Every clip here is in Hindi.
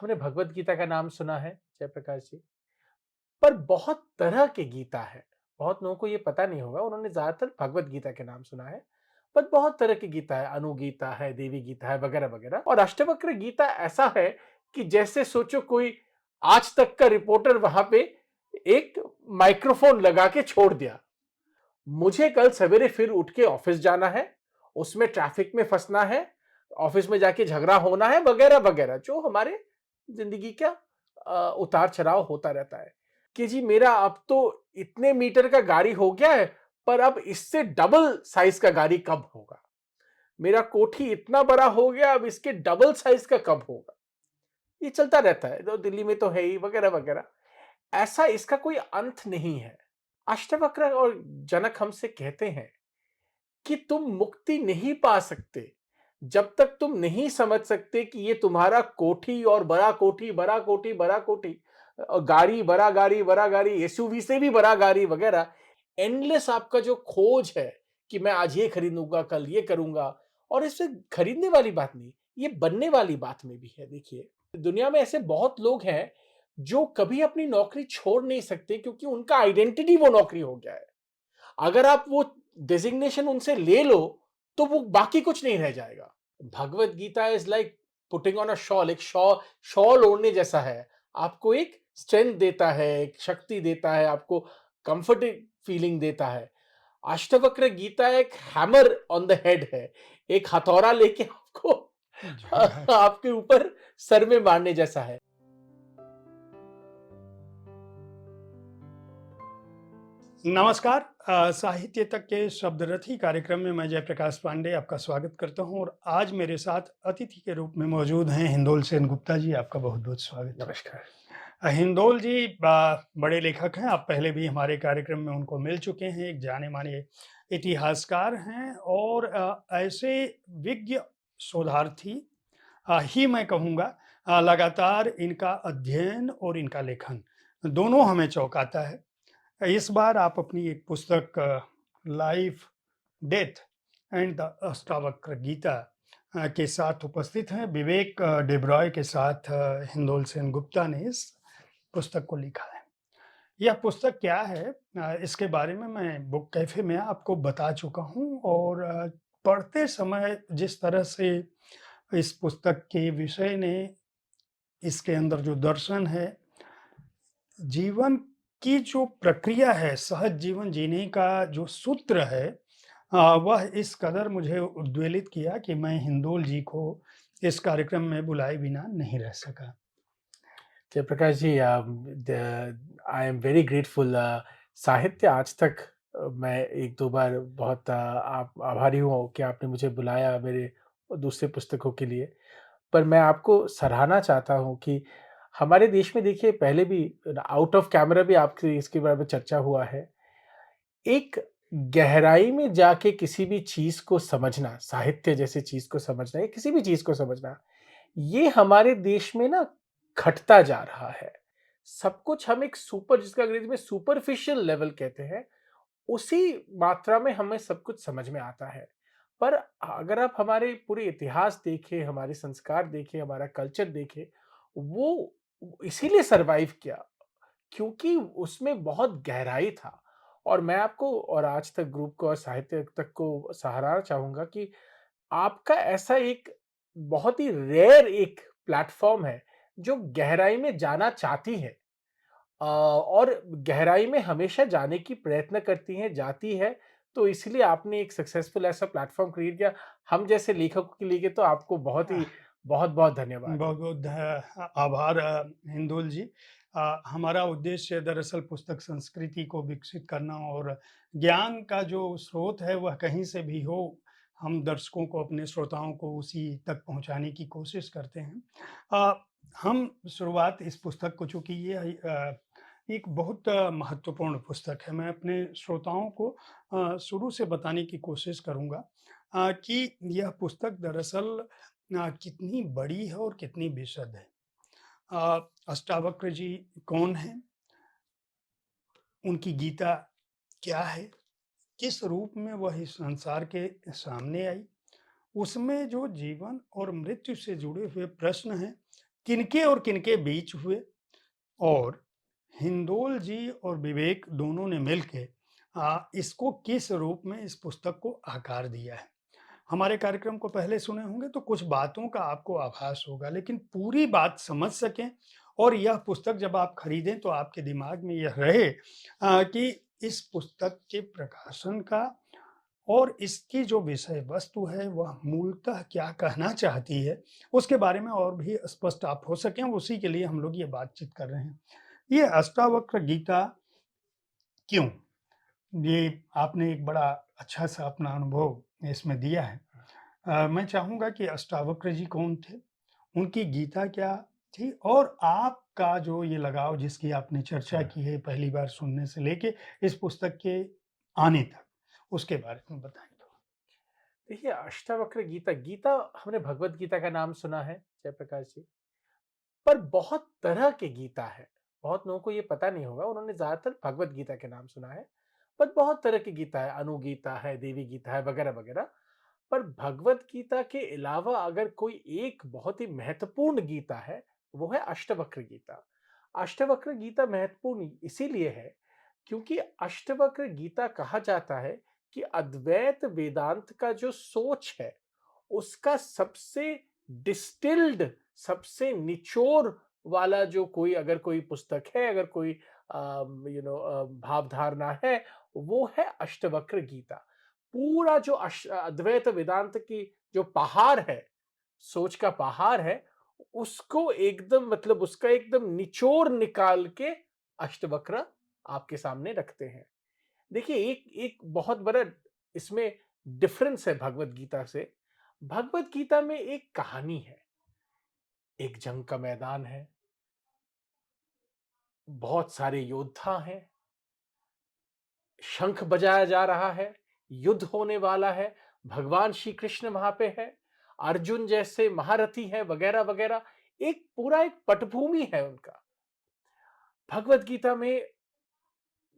हमने भगवत गीता का नाम सुना है जयप्रकाश जी, पर बहुत तरह के गीता है। बहुत लोगों को ये पता नहीं होगा, उन्होंने ज़्यादातर भगवत गीता के नाम सुना है, पर बहुत तरह की गीता है, अनुगीता है, देवी गीता है वगैरह-वगैरह और अष्टवक्र गीता ऐसा है कि जैसे सोचो कोई आज तक का रिपोर्टर वहाँ पे एक माइक्रोफ़ोन लगा के छोड़ दिया। मुझे कल सवेरे फिर उठ के ऑफिस जाना है, उसमें ट्रैफिक में फँसना है, ऑफिस में जाके झगड़ा होना है वगैरह-वगैरह जो हमारे ज़िंदगी का उतार-चढ़ाव होता रहता है। कि जी मेरा अब तो इतने मीटर का गाड़ी हो गया है, पर अब इससे डबल साइज़ का गाड़ी कब होगा? मेरा कोठी इतना बड़ा हो गया, अब इसके डबल साइज़ का कब होगा? ये चलता रहता है, तो दिल्ली में तो है ही वगैरह-वगैरह। ऐसा इसका कोई अंत नहीं है। अष्टवक्र और जनक हमसे कहते हैं कि तुम मुक्ति नहीं पा सकते जब तक तुम नहीं समझ सकते कि ये तुम्हारा कोठी और बड़ा कोठी, बड़ा कोठी, बड़ा कोठी गाड़ी, बड़ा गाड़ी, एसयूवी से भी बड़ा गाड़ी वगैरह एंडलेस आपका जो खोज है कि मैं आज ये खरीदूंगा, कल ये करूंगा और इससे खरीदने वाली बात नहीं, ये बनने वाली बात में भी है। देखिए, दुनिया में ऐसे बहुत लोग हैं जो कभी अपनी नौकरी छोड़ नहीं सकते क्योंकि उनका आइडेंटिटी वो नौकरी हो गया है। अगर आप वो डेजिग्नेशन उनसे ले लो, तो वो बाकी कुछ नहीं रह जाएगा। Bhagavad Gita is like putting on a shawl, एक शॉल ओढ़ने जैसा है। आपको एक स्ट्रेंथ देता है, एक शक्ति देता है, आपको कंफर्टेड फीलिंग देता है। अष्टवक्र गीता एक हैमर ऑन द हेड है। एक हथौड़ा लेके आपको जो है आपके ऊपर सर में मारने जैसा है। नमस्कार। साहित्य तक के शब्दरथी कार्यक्रम में मैं जयप्रकाश पांडे आपका स्वागत करता हूं और आज मेरे साथ अतिथि के रूप में मौजूद हैं हिंदोल सेन गुप्ता जी। आपका बहुत-बहुत स्वागत है। नमस्कार। हिंदोल जी बड़े लेखक हैं। आप पहले भी हमारे कार्यक्रम में उनको मिल चुके हैं। एक जाने-माने इतिहासकार हैं और ऐसे विज्ञ शोधार्थी ही मैं कहूँगा। लगातार इनका अध्ययन और इनका लेखन दोनों हमें चौंकाता है। इस बार आप अपनी एक पुस्तक life, death and the Ashtavakra Gita के साथ उपस्थित हैं। विवेक डेब्रॉय के साथ हिंदोल सेन गुप्ता ने इस पुस्तक को लिखा है। यह पुस्तक क्या है, इसके बारे में मैं बुक कैफ़े में आपको बता चुका हूँ और पढ़ते समय जिस तरह से इस पुस्तक के विषय ने, इसके अंदर जो दर्शन है, जीवन की जो प्रक्रिया है, सहज जीवन जीने का जो सूत्र है, वह इस कदर मुझे उद्वेलित किया कि मैं हिंदोल जी को इस कार्यक्रम में बुलाए बिना नहीं रह सका। जयप्रकाश जी, आई एम वेरी ग्रेटफुल। साहित्य आज तक मैं 1-2 बार बहुत आप आभारी हूँ कि आपने मुझे बुलाया मेरे दूसरे पुस्तकों के लिए। पर मैं आपको सराहना चाहता हूँ कि हमारे देश में देखिए पहले भी आउट ऑफ कैमरा भी आपसे इसके बारे में चर्चा हुआ है। एक गहराई में जाके किसी भी चीज़ को समझना, साहित्य जैसी चीज़ को समझना या किसी भी चीज़ को समझना, ये हमारे देश में ना घटता जा रहा है। सब कुछ हम एक जिसको अंग्रेज़ी में सुपरफिशियल लेवल कहते हैं, उसी मात्रा में हमें सब कुछ समझ में आता है। पर अगर आप हमारे पूरे इतिहास देखें, हमारे संस्कार देखें, हमारा कल्चर देखें, वो इसीलिए सर्वाइव किया क्योंकि उसमें बहुत गहराई था। और मैं आपको और आज तक ग्रुप को और साहित्य तक को सराहना चाहूँगा कि आपका ऐसा एक बहुत ही रेयर एक प्लेटफ़ॉर्म है, जो गहराई में जाना चाहती है और गहराई में हमेशा जाने की प्रयत्न करती हैं, जाती है, तो इसलिए आपने एक सक्सेसफुल ऐसा प्लेटफ़ॉर्म क्रिएट किया। हम जैसे लेखकों के लिए तो आपको बहुत-बहुत धन्यवाद। बहुत-बहुत आभार हिंदोल जी। हमारा उद्देश्य दरअसल पुस्तक संस्कृति को विकसित करना और ज्ञान का जो स्रोत है वह कहीं से भी हो, हम दर्शकों को, अपने श्रोताओं को उसी तक पहुँचाने की कोशिश करते हैं। अ, हम शुरुआत इस पुस्तक को, चूँकि ये एक बहुत महत्वपूर्ण पुस्तक है, मैं अपने श्रोताओं को शुरू से बताने की कोशिश करूँगा कि यह पुस्तक दरअसल कितनी बड़ी है और कितनी विशद है। अष्टावक्र जी कौन हैं? उनकी गीता क्या है? किस रूप में वह इस संसार के सामने आई? उसमें जो जीवन और मृत्यु से जुड़े हुए प्रश्न हैं, किनके और किनके बीच हुए और हिंदोल जी और विवेक दोनों ने मिलके इसको किस रूप में इस पुस्तक को आकार दिया है। हमारे कार्यक्रम को पहले सुने होंगे तो कुछ बातों का आपको आभास होगा, लेकिन पूरी बात समझ सकें और यह पुस्तक जब आप खरीदें तो आपके दिमाग में यह रहे कि इस पुस्तक के प्रकाशन का और इसकी जो विषय वस्तु है वह मूलतः क्या कहना चाहती है, उसके बारे में और भी स्पष्ट आप हो सकें, उसी के लिए हम लोग ये बातचीत कर रहे हैं। ये अष्टावक्र गीता क्यों? ये आपने एक बड़ा अच्छा-सा अपना अनुभव इसमें दिया है। मैं चाहूँगा कि अष्टावक्र जी कौन थे? उनकी गीता क्या थी? और आपका जो ये लगाव जिसकी आपने चर्चा की है पहली बार सुनने से लेके इस पुस्तक के आने तक, उसके बारे में बताएँ थोड़ा? देखिए, अष्टावक्र गीता गीता हमने भगवत गीता का नाम सुना है जयप्रकाश जी, पर बहुत तरह के गीता है। बहुत लोगों को ये पता नहीं होगा, उन्होंने ज़्यादातर भगवत गीता के नाम सुना है, पर बहुत तरह की गीता है, अनुगीता है, देवी गीता है, वगैरह-वगैरह। पर भगवत गीता के अलावा अगर कोई एक बहुत ही महत्वपूर्ण गीता है, वो है अष्टवक्र गीता। अष्टवक्र गीता महत्वपूर्ण इसीलिए है, क्योंकि अष्टवक्र गीता कहा जाता है कि अद्वैत वेदांत का जो सोच है, उसका सबसे डिस्टिल्ड, सबसे निचोड़ वाला जो कोई अगर कोई पुस्तक है, अगर कोई भावधारणा है, वो है अष्टवक्र गीता। पूरा जो अद्वैत वेदांत की जो पहाड़ है, सोच का पहाड़ है, उसको एकदम मतलब उसका एकदम निचोड़ निकाल के अष्टवक्र आपके सामने रखते हैं। देखिए, एक एक बहुत बड़ा इसमें डिफरेंस है भगवत गीता से। भगवत गीता में एक कहानी है, एक जंग का मैदान है, बहुत सारे योद्धा हैं, शंख बजाया जा रहा है, युद्ध होने वाला है, भगवान श्री कृष्ण वहां पे है, अर्जुन जैसे महारथी हैं, वगैरह-वगैरह। एक पूरा एक पटभूमि है उनका। भगवत गीता में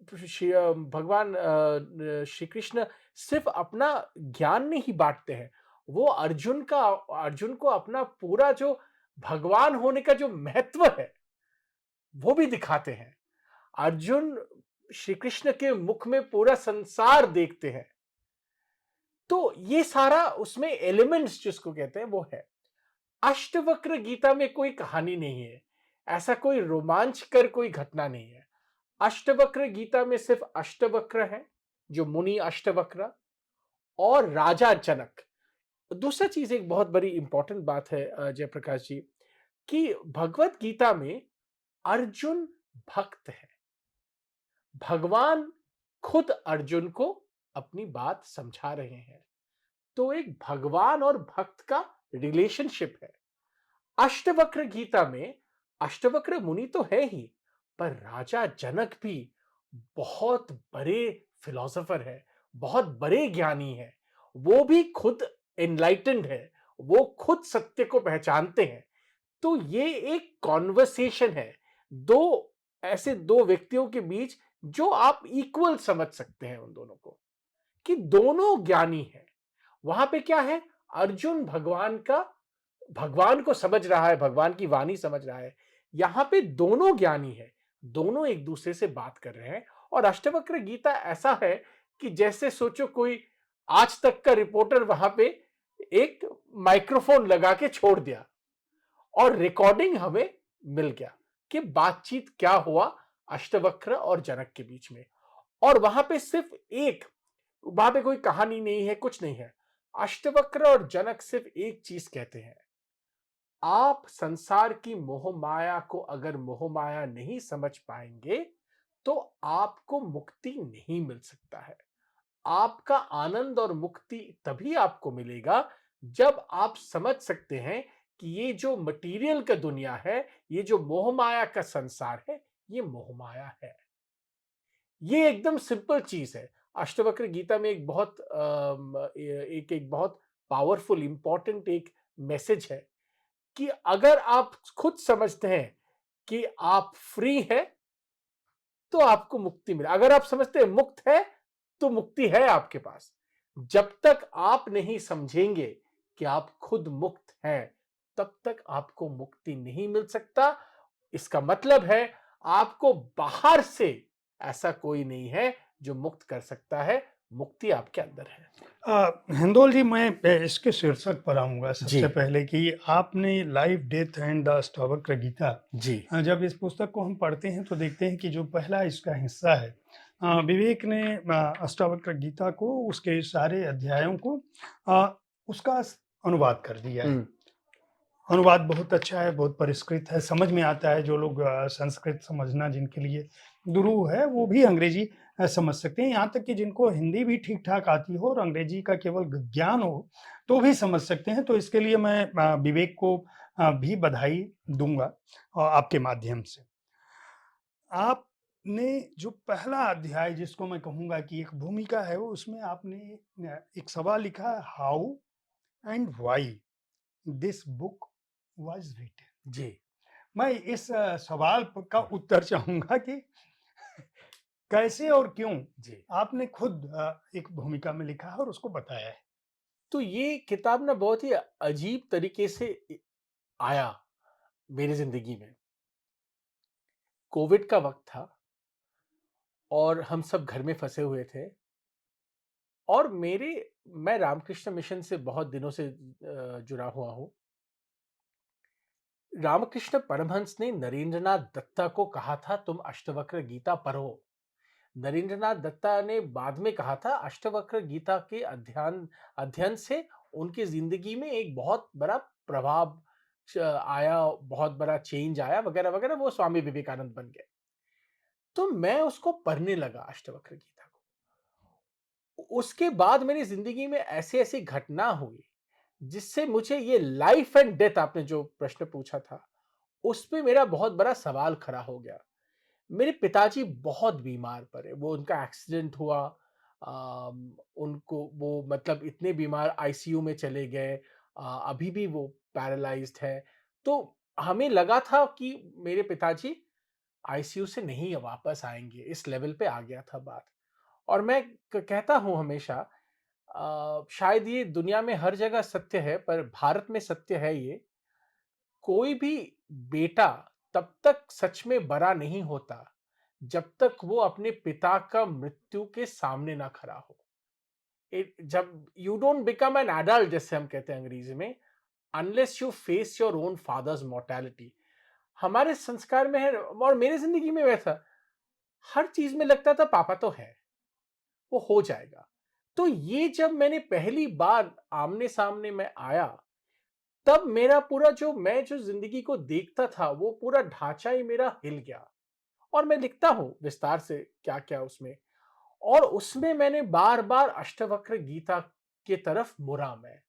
भगवान श्री कृष्ण सिर्फ अपना ज्ञान नहीं बाँटते हैं, वो अर्जुन को अपना पूरा जो भगवान होने का जो महत्व है, वो भी दिखाते हैं। अर्जुन श्री कृष्ण के मुख में पूरा संसार देखते हैं। तो ये सारा उसमें एलिमेंट्स जिसको कहते हैं वो है। अष्टवक्र गीता में कोई कहानी नहीं है। ऐसा कोई रोमांचकर कोई घटना नहीं है। अष्टवक्र गीता में सिर्फ अष्टवक्र हैं, जो मुनि अष्टवक्र और राजा जनक। दूसरा चीज एक बहुत बड़ी इंपॉर्टेंट बात है जयप्रकाश जी, कि भगवत गीता में अर्जुन भक्त है। भगवान खुद अर्जुन को अपनी बात समझा रहे हैं। तो एक भगवान और भक्त का रिलेशनशिप है। अष्टवक्र गीता में अष्टवक्र मुनि तो है ही, पर राजा जनक भी बहुत बड़े फिलोसोफर है, बहुत बड़े ज्ञानी है। वो भी खुद एनलाइटेंड है, वो खुद सत्य को पहचानते हैं। तो ये एक कॉन्वर्सेशन है, दो ऐसे दो व्यक्तियों के बीच, जो आप इक्वल समझ सकते हैं उन दोनों को, कि दोनों ज्ञानी हैं। वहां पे क्या है, अर्जुन भगवान को समझ रहा है, भगवान की वाणी समझ रहा है। यहां पे दोनों ज्ञानी है, दोनों एक दूसरे से बात कर रहे हैं। और अष्टवक्र गीता ऐसा है कि जैसे सोचो कोई आज तक का रिपोर्टर वहां पे एक माइक्रोफोन लगा के छोड़ दिया और रिकॉर्डिंग हमें मिल गया कि बातचीत क्या हुआ अष्टवक्र और जनक के बीच में। और वहां पे सिर्फ एक, वहां पे कोई कहानी नहीं है, कुछ नहीं है। अष्टवक्र और जनक सिर्फ एक चीज कहते हैं, आप संसार की मोह माया को अगर मोह माया नहीं समझ पाएंगे, तो आपको मुक्ति नहीं मिल सकता है। आपका आनंद और मुक्ति तभी आपको मिलेगा, जब आप समझ सकते हैं कि ये जो मटेरियल का दुनिया है, ये जो मोह माया का संसार है, ये मोह माया है। ये एकदम सिंपल चीज है। अष्टवक्र गीता में एक बहुत एक एक बहुत पावरफुल इंपॉर्टेंट एक मैसेज है, कि अगर आप खुद समझते हैं कि आप फ्री हैं, तो आपको मुक्ति मिले। अगर आप समझते हैं मुक्त है, तो मुक्ति है आपके पास। जब तक आप नहीं समझेंगे कि आप खुद मुक्त हैं, तब तक आपको मुक्ति नहीं मिल सकता। इसका मतलब है आपको बाहर से ऐसा कोई नहीं है जो मुक्त कर सकता है, मुक्ति आपके अंदर है। हिंदोल जी, मैं इसके शीर्षक पर आऊँगा जी, सबसे पहले कि आपने life, death and the Ashtavakra Gita, जी। जब इस पुस्तक को हम पढ़ते हैं तो देखते हैं कि जो पहला इसका हिस्सा है, विवेक ने अष्टावक्र गीता को, उसके सारे अध्यायों को अ, उसका अनुवाद कर दिया है। हुँ, अनुवाद बहुत अच्छा है, बहुत परिष्कृत है, समझ में आता है। जो लोग संस्कृत समझना जिनके लिए दुरूह है, वो भी अंग्रेजी समझ सकते हैं। यहाँ तक कि जिनको हिंदी भी ठीक-ठाक आती हो और अंग्रेजी का केवल ज्ञान हो, तो भी समझ सकते हैं। तो इसके लिए मैं विवेक को भी बधाई दूँगा आपके माध्यम से। आपने जो पहला अध्याय, जिसको मैं कहूँगा कि एक भूमिका है, वो उसमें आपने एक सवाल लिखा है, how and why this book was written. जी, मैं इस सवाल का उत्तर चाहूँगा कि कैसे और क्यों जी। आपने खुद एक भूमिका में लिखा है और उसको बताया है? तो ये किताब ना बहुत ही अजीब तरीके से आया मेरी ज़िंदगी में। कोविड का वक़्त था और हम सब घर में फँसे हुए थे और मैं रामकृष्ण मिशन से बहुत दिनों से जुड़ा हुआ हूँ। रामकृष्ण परमहंस ने नरेंद्रनाथ दत्ता को कहा था तुम अष्टवक्र गीता पढ़ो। नरेंद्रनाथ दत्ता ने बाद में कहा था अष्टवक्र गीता के अध्ययन अध्ययन से उनकी जिंदगी में एक बहुत बड़ा प्रभाव आया, बहुत बड़ा चेंज आया वगैरह वगैरह, वो स्वामी विवेकानंद बन गए। तो मैं उसको पढ़ने लगा अष्टवक्र गीता को। उसके बाद मेरी जिंदगी में ऐसी ऐसी घटना हुई जिससे मुझे ये लाइफ एंड डेथ, आपने जो प्रश्न पूछा था, उस पे मेरा बहुत बड़ा सवाल खड़ा हो गया। मेरे पिताजी बहुत बीमार पड़े, वो उनका एक्सीडेंट हुआ। उनको वो मतलब इतने बीमार आईसीयू में चले गए। अभी भी वो पैरालाइज्ड है। तो हमें लगा था कि मेरे पिताजी आईसीयू से नहीं वापस आएँगे, इस लेवल पे आ गया था बात। और मैं कहता हूँ हमेशा, शायद ये दुनिया में हर जगह सत्य है पर भारत में सत्य है ये, कोई भी बेटा तब तक सच में बड़ा नहीं होता जब तक वो अपने पिता का मृत्यु के सामने ना खड़ा हो। जब you don't become an adult, जैसे हम कहते हैं अंग्रेजी में, unless you face your own father's mortality. हमारे संस्कार में है और मेरे जिंदगी में वैसा हर चीज में लगता था पापा तो है, वो हो जाएगा। तो ये जब मैंने पहली बार आमने सामने में आया, तब मेरा पूरा जो जिंदगी को देखता था वो पूरा ढांचा ही मेरा हिल गया। और मैं लिखता हूँ विस्तार से क्या क्या उसमें। और उसमें मैंने बार बार अष्टवक्र गीता के तरफ मुड़ा मैं,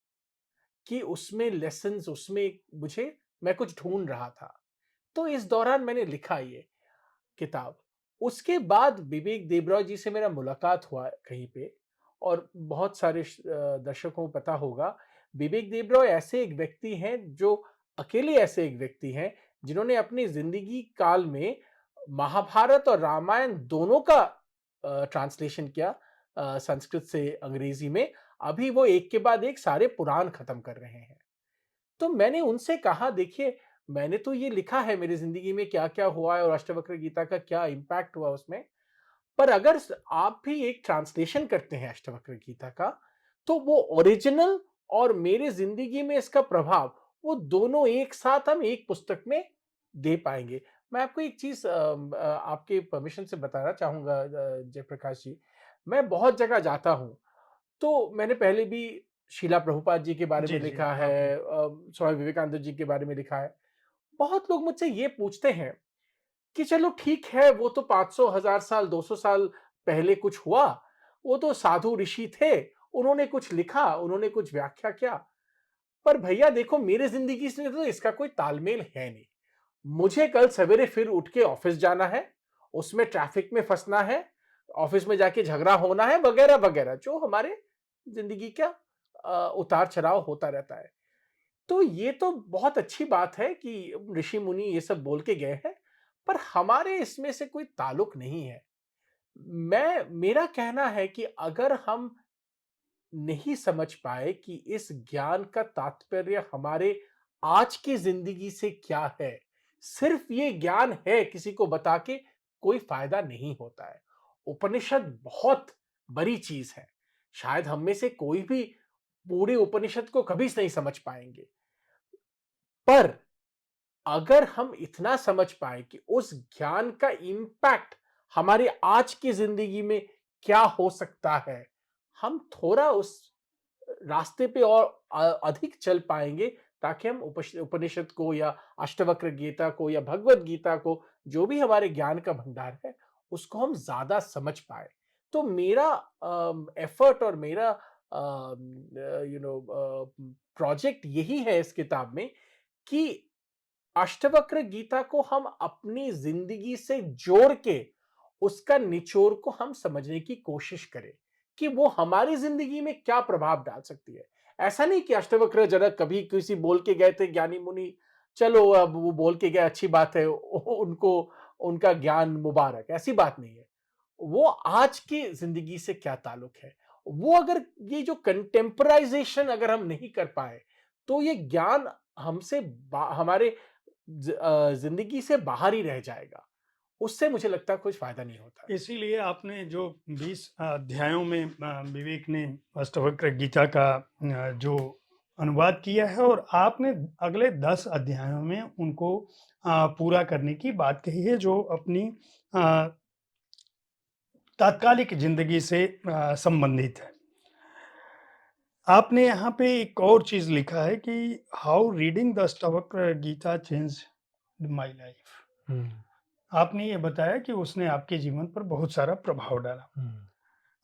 कि उसमें लेसन्स, उसमें मुझे, मैं कुछ ढूंढ रहा था। तो इस दौरान मैंने लिखा ये किताब। उसके बाद विवेक देबरॉय जी से मेरा मुलाकात हुआ कहीं पे, और बहुत सारे दर्शकों को पता होगा, विवेक देबरॉय ऐसे एक व्यक्ति हैं जो अकेले ऐसे एक व्यक्ति हैं जिन्होंने अपनी ज़िंदगी काल में महाभारत और रामायण दोनों का ट्रांसलेशन किया संस्कृत से अंग्रेज़ी में। अभी वो एक के बाद एक सारे पुराण खत्म कर रहे हैं। तो मैंने उनसे कहा देखिए, मैंने तो ये लिखा है मेरी ज़िंदगी में क्या-क्या हुआ है और अष्टवक्र गीता का क्या इम्पैक्ट हुआ उसमें। पर अगर आप भी एक ट्रांसलेशन करते हैं अष्टवक्र गीता का, तो वो ओरिजिनल और मेरे ज़िंदगी में इसका प्रभाव, वो दोनों एक साथ हम एक पुस्तक में दे पाएँगे। मैं आपको एक चीज़ आपके परमिशन से बताना चाहूँगा जयप्रकाश जी। मैं बहुत जगह जाता हूँ, तो मैंने पहले भी शीला प्रभुपाद जी के बारे में जी, जी, लिखा आपने। है, स्वामी विवेकानंद जी के बारे में लिखा है। बहुत लोग मुझसे ये पूछते हैं कि चलो ठीक है, वो तो 500 1000 साल 200 साल पहले कुछ हुआ, वो तो साधु ऋषि थे, उन्होंने कुछ लिखा, उन्होंने कुछ व्याख्या किया। पर भैया देखो, मेरे जिंदगी से तो इसका कोई तालमेल है नहीं। मुझे कल सवेरे फिर उठ के ऑफिस जाना है, उसमें ट्रैफिक में फंसना है, ऑफिस में जाके झगड़ा होना है वगैरह वगैरह, जो हमारे जिंदगी का उतार चढ़ाव होता रहता है। तो ये तो बहुत अच्छी बात है कि ऋषि मुनि ये सब बोल के गए हैं, पर हमारे इसमें से कोई ताल्लुक नहीं है। मेरा कहना है कि अगर हम नहीं समझ पाए कि इस ज्ञान का तात्पर्य हमारे आज की ज़िंदगी से क्या है, सिर्फ़ ये ज्ञान है किसी को बता के कोई फ़ायदा नहीं होता है। उपनिषद बहुत बड़ी चीज़ है। शायद हम में से कोई भी पूरे उपनिषद को कभी नहीं समझ पाएँगे। पर अगर हम इतना समझ पाएँ कि उस ज्ञान का इम्पैक्ट हमारे आज की ज़िंदगी में क्या हो सकता है, हम थोड़ा उस रास्ते पे और अधिक चल पाएँगे ताकि हम उपनिषद को या अष्टवक्र गीता को या भगवद गीता को, जो भी हमारे ज्ञान का भंडार है, उसको हम ज़्यादा समझ पाएँ। तो मेरा एफर्ट और मेरा प्रोजेक्ट यही है इस किताब में कि अष्टवक्र गीता को हम अपनी ज़िंदगी से जोड़ के उसका निचोड़ को हम समझने की कोशिश करें कि वो हमारी ज़िंदगी में क्या प्रभाव डाल सकती है। ऐसा नहीं कि अष्टवक्र जरा कभी किसी बोल के गए थे ज्ञानी मुनि, चलो अब वो बोल के गए अच्छी बात है, उनको उनका ज्ञान मुबारक, ऐसी बात नहीं है। वो आज की ज़िंदगी से क्या ताल्लुक है? वो अगर ये जो कंटेम्पोराइज़ेशन अगर हम नहीं कर पाए, तो ये ज्ञान हमसे हमारे ज़िंदगी से बाहर ही रह जाएगा। उससे मुझे लगता है कुछ फ़ायदा नहीं होता है। इसीलिए आपने जो 20 अध्यायों में विवेक ने अष्टवक्र गीता का जो अनुवाद किया है और आपने अगले 10 अध्यायों में उनको पूरा करने की बात कही है, जो अपनी अ, तात्कालिक ज़िंदगी से संबंधित है। आपने यहाँ पे एक और चीज़ लिखा है कि how reading the Ashtavakra Gita changed my life. हुँ, आपने ये बताया कि उसने आपके जीवन पर बहुत सारा प्रभाव डाला। हुँ,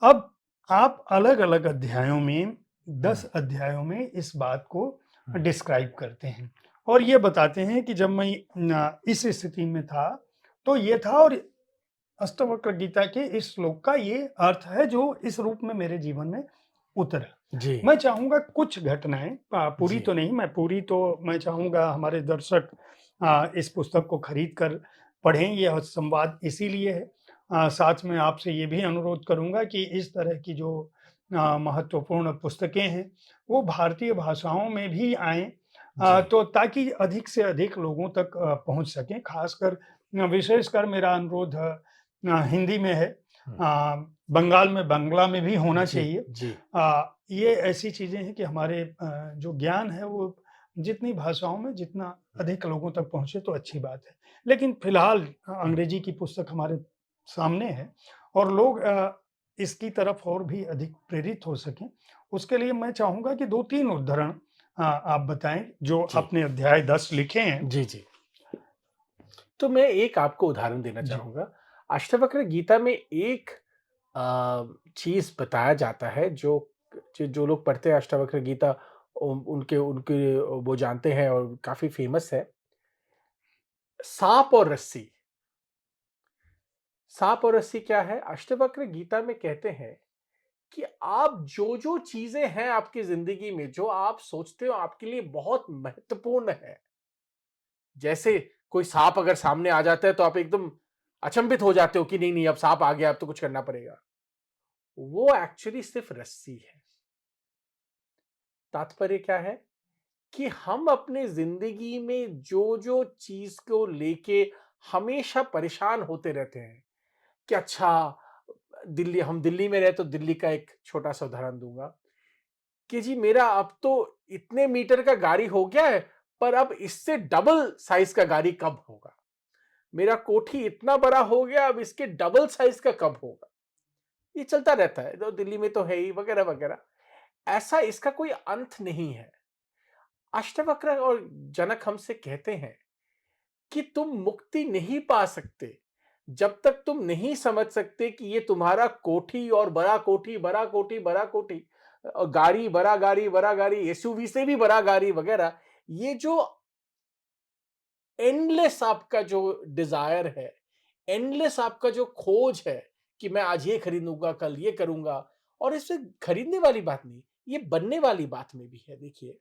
अब आप अलग-अलग अध्यायों में, हुँ, 10 अध्यायों में इस बात को हुँ। डिस्क्राइब करते हैं और ये बताते हैं कि जब मैं इस स्थिति में था, तो ये था और अष्टवक्र गीता के इस श्लोक का ये अर्थ है जो इस रूप में मेरे जीवन में उतरा। जी, मैं चाहूँगा कुछ घटनाएँ, पूरी जी, तो नहीं, मैं चाहूँगा हमारे दर्शक इस पुस्तक को खरीद कर पढ़ें, यह संवाद इसीलिए है। साथ में आपसे ये भी अनुरोध करूँगा कि इस तरह की जो महत्वपूर्ण पुस्तकें हैं, वो भारतीय भाषाओं में भी आएँ, जी। तो ताकि अधिक से अधिक लोगों तक पहुँच सकें। ख़ासकर विशेषकर मेरा अनुरोध हिंदी में है, हुँ, बंगाल में बांग्ला में भी होना जी, चाहिए। जी, ये ऐसी चीज़ें हैं कि हमारे जो ज्ञान है वो जितनी भाषाओं में जितना अधिक लोगों तक पहुँचे तो अच्छी बात है। लेकिन फ़िलहाल हुँ, अंग्रेजी की पुस्तक हमारे सामने है और लोग इसकी तरफ और भी अधिक प्रेरित हो सकें, उसके लिए मैं चाहूँगा कि 2-3 उद्धरण आप बताएँ जो जी, आपने अध्याय 10 लिखे हैं। जी, जी। तो मैं एक आपको उदाहरण देना जी, चाहूँगा। अष्टवक्र गीता में एक चीज़ बताया जाता है जो जो लोग पढ़ते हैं अष्टवक्र गीता उनके उनके वो जानते हैं और काफ़ी फ़ेमस है। साँप और रस्सी। साँप और रस्सी क्या है? अष्टवक्र गीता में कहते हैं कि आप जो-जो चीज़ें हैं आपकी ज़िंदगी में, जो आप सोचते हो आपके लिए बहुत महत्वपूर्ण है, जैसे कोई साँप अगर सामने आ जाता है तो आप एकदम अचंभित हो जाते हो कि नहीं-नहीं अब साँप आ गया, अब तो कुछ करना पड़ेगा। वो एक्चुअली सिर्फ़ रस्सी है। तात्पर्य क्या है? कि हम अपने ज़िंदगी में जो-जो चीज़ को लेके हमेशा परेशान होते रहते हैं कि अच्छा दिल्ली हम दिल्ली में रहे तो दिल्ली का एक छोटा-सा उदाहरण दूँगा कि जी मेरा अब तो इतने मीटर का गाड़ी हो गया है, पर अब इससे डबल साइज़ का गाड़ी कब होगा? मेरा कोठी इतना बड़ा हो गया, अब इसके डबल साइज़ का कब होगा? ये चलता रहता है, तो दिल्ली में तो है ही वगैरह-वगैरह। ऐसा इसका कोई अंत नहीं है। अष्टवक्र और जनक हमसे कहते हैं कि तुम मुक्ति नहीं पा सकते, जब तक तुम नहीं समझ सकते कि ये तुम्हारा कोठी और बड़ा कोठी, बड़ा कोठी, बड़ा कोठी गाड़ी, बड़ा गाड़ी, एसयूवी से भी बड़ा गाड़ी वगैरह, ये जो एंडलेस आपका जो डिज़ायर है, एंडलेस आपका जो खोज है कि मैं आज ये खरीदूँगा, कल ये करूँगा और इसमें खरीदने वाली बात नहीं, ये बनने वाली बात में भी है देखिए।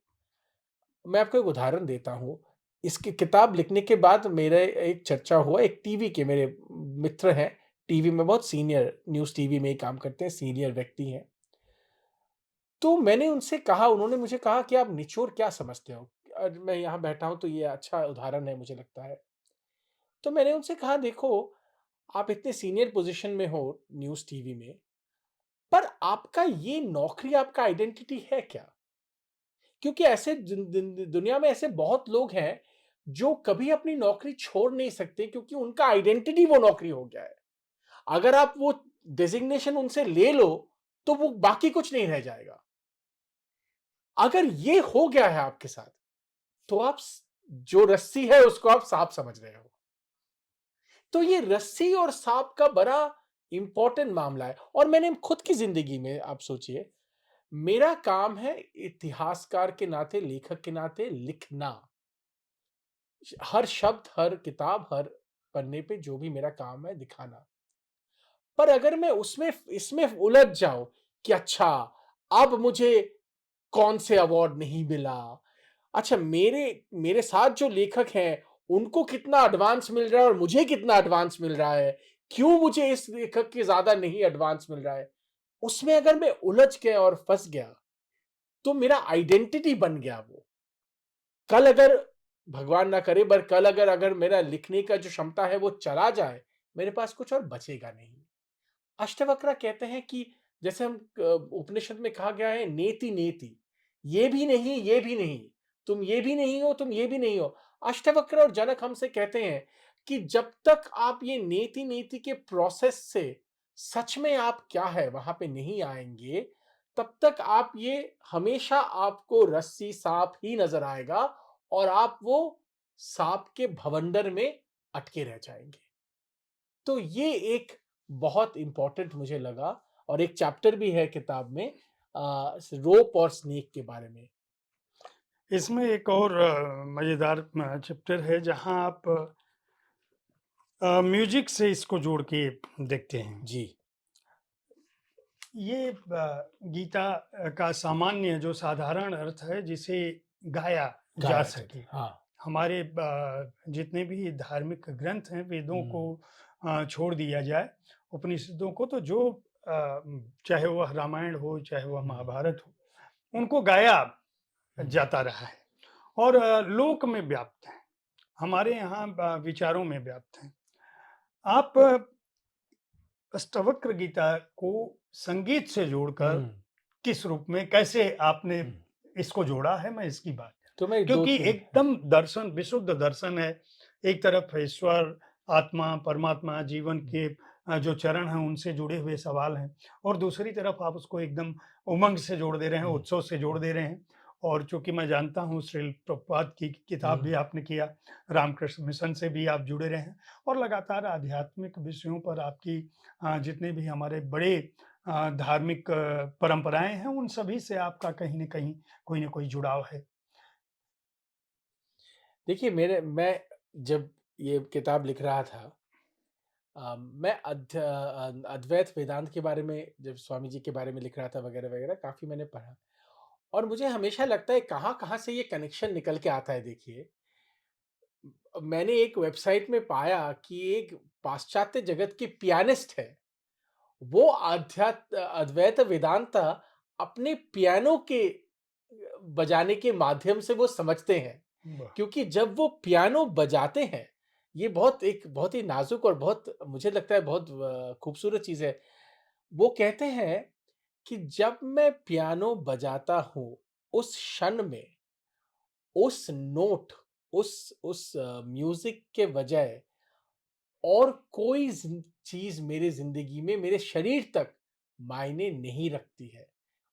मैं आपको एक उदाहरण देता हूँ। इसकी किताब लिखने के बाद मेरे एक चर्चा हुआ, एक टीवी के मेरे मित्र हैं, टीवी में बहुत सीनियर न्यूज़ टीवी में ही काम करते हैं, सीनियर व्यक्ति हैं। तो मैंने उनसे कहा उन्होंने मुझे कहा कि आप निचोड़ क्या समझते हो? मैं यहाँ बैठा हूँ तो ये अच्छा उदाहरण है मुझे लगता है। तो मैंने उनसे कहा देखो, आप इतने सीनियर पोज़ीशन में हो न्यूज़ टीवी में, पर आपका ये नौकरी आपका आइडेंटिटी है क्या? क्योंकि ऐसे दुनिया में ऐसे बहुत लोग हैं, जो कभी अपनी नौकरी छोड़ नहीं सकते क्योंकि उनका आइडेंटिटी वो नौकरी हो गया है। अगर आप वो डेज़िग्नेशन उनसे ले लो, तो वो बाकी कुछ नहीं रह जाएगा। अगर ये हो गया है आपके साथ, तो आप जो रस्सी है उसको आप सांप समझ रहे हो। तो ये रस्सी और सांप का बड़ा इंपॉर्टेंट मामला है और मैंने खुद की जिंदगी में आप सोचिए, मेरा काम है इतिहासकार के नाते, लेखक के नाते लिखना। हर शब्द, हर किताब, हर पन्ने पे जो भी मेरा काम है दिखाना। पर अगर मैं उसमें इसमें उलझ जाऊं कि अच्छा, अब मुझे कौन से अवार्ड नहीं मिला, अच्छा मेरे मेरे साथ जो लेखक हैं, उनको कितना एडवांस मिल रहा है और मुझे कितना एडवांस मिल रहा है, क्यों मुझे इस लेखक के ज्यादा नहीं एडवांस मिल रहा है, उसमें अगर मैं उलझ गया और फंस गया, तो मेरा आइडेंटिटी बन गया वो। कल अगर भगवान ना करे, पर कल अगर अगर मेरा लिखने का जो क्षमता है वो चला जाए, मेरे पास कुछ और बचेगा नहीं। अष्टवक्र कहते हैं कि जैसे हम उपनिषद में कहा गया है, नेति नेति, ये भी नहीं, ये भी नहीं, तुम ये भी नहीं हो, तुम ये भी नहीं हो। अष्टवक्र और जनक हमसे कहते हैं कि जब तक आप ये नेति नेति के प्रोसेस से सच में आप क्या है वहां पे नहीं आएंगे, तब तक आप ये हमेशा आपको रस्सी सांप ही नजर आएगा और आप वो सांप के भवंडर में अटके रह जाएंगे। तो ये एक बहुत इम्पोर्टेंट मुझे लगा और एक चैप्टर भी है किताब में रोप और स्नेक के बारे में। इसमें एक और मज़ेदार चैप्टर है जहाँ आप म्यूज़िक से इसको जोड़ के देखते हैं। जी। ये गीता का सामान्य जो साधारण अर्थ है जिसे गाया जा गाया जाता सके। है। हाँ। हमारे जितने भी धार्मिक ग्रंथ हैं वेदों को हुँ, छोड़ दिया जाए, उपनिषदों को, तो जो चाहे वह रामायण हो, चाहे वह हुँ, महाभारत हो, उनको गाया हुँ, जाता रहा है और लोक में व्याप्त है, हमारे यहाँ विचारों में व्याप्त है। आप अष्टवक्र गीता को संगीत से जोड़कर हुँ, किस रूप में, कैसे आपने हुँ। इसको जोड़ा है, मैं इसकी बात तो मैं क्योंकि 2-3 एकदम दर्शन, विशुद्ध दर्शन है। एक तरफ ईश्वर, आत्मा, परमात्मा, जीवन हुँ, के जो चरण हैं उनसे जुड़े हुए सवाल हैं और दूसरी तरफ आप उसको एकदम उमंग से जोड़ दे रहे हैं, हुँ, उत्सव से जोड़ दे रहे हैं। और चूँकि मैं जानता हूँ श्रील प्रभुपाद की किताब हुँ। भी आपने किया, रामकृष्ण मिशन से भी आप जुड़े रहे हैं और लगातार आध्यात्मिक विषयों पर आपकी जितने भी हमारे बड़े धार्मिक परंपराएँ हैं, उन सभी से आपका कहीं न कहीं कोई न कोई जुड़ाव है। देखिए, मैं जब ये किताब लिख रहा था, मैं अद्वैत वेदांत के बारे में, जब स्वामी जी के बारे में लिख रहा था वगैरह-वगैरह, काफ़ी मैंने पढ़ा और मुझे हमेशा लगता है कहाँ-कहाँ से ये कनेक्शन निकल के आता है देखिए। मैंने एक वेबसाइट में पाया कि एक पाश्चात्य जगत की पियानिस्ट है। वो अद्वैत वेदांता अपने पियानो के बजाने के माध्यम से वो समझते हैं। वाह! क्योंकि जब वो पियानो बजाते हैं, ये बहुत ही नाज़ुक और बहुत मुझे लगता है बहुत खूबसूरत चीज़ है। वो कहते हैं कि जब मैं पियानो बजाता हूँ, उस क्षण में, उस नोट, उस म्यूज़िक के बजाय और कोई चीज़ मेरे ज़िंदगी में मेरे शरीर तक मायने नहीं रखती है।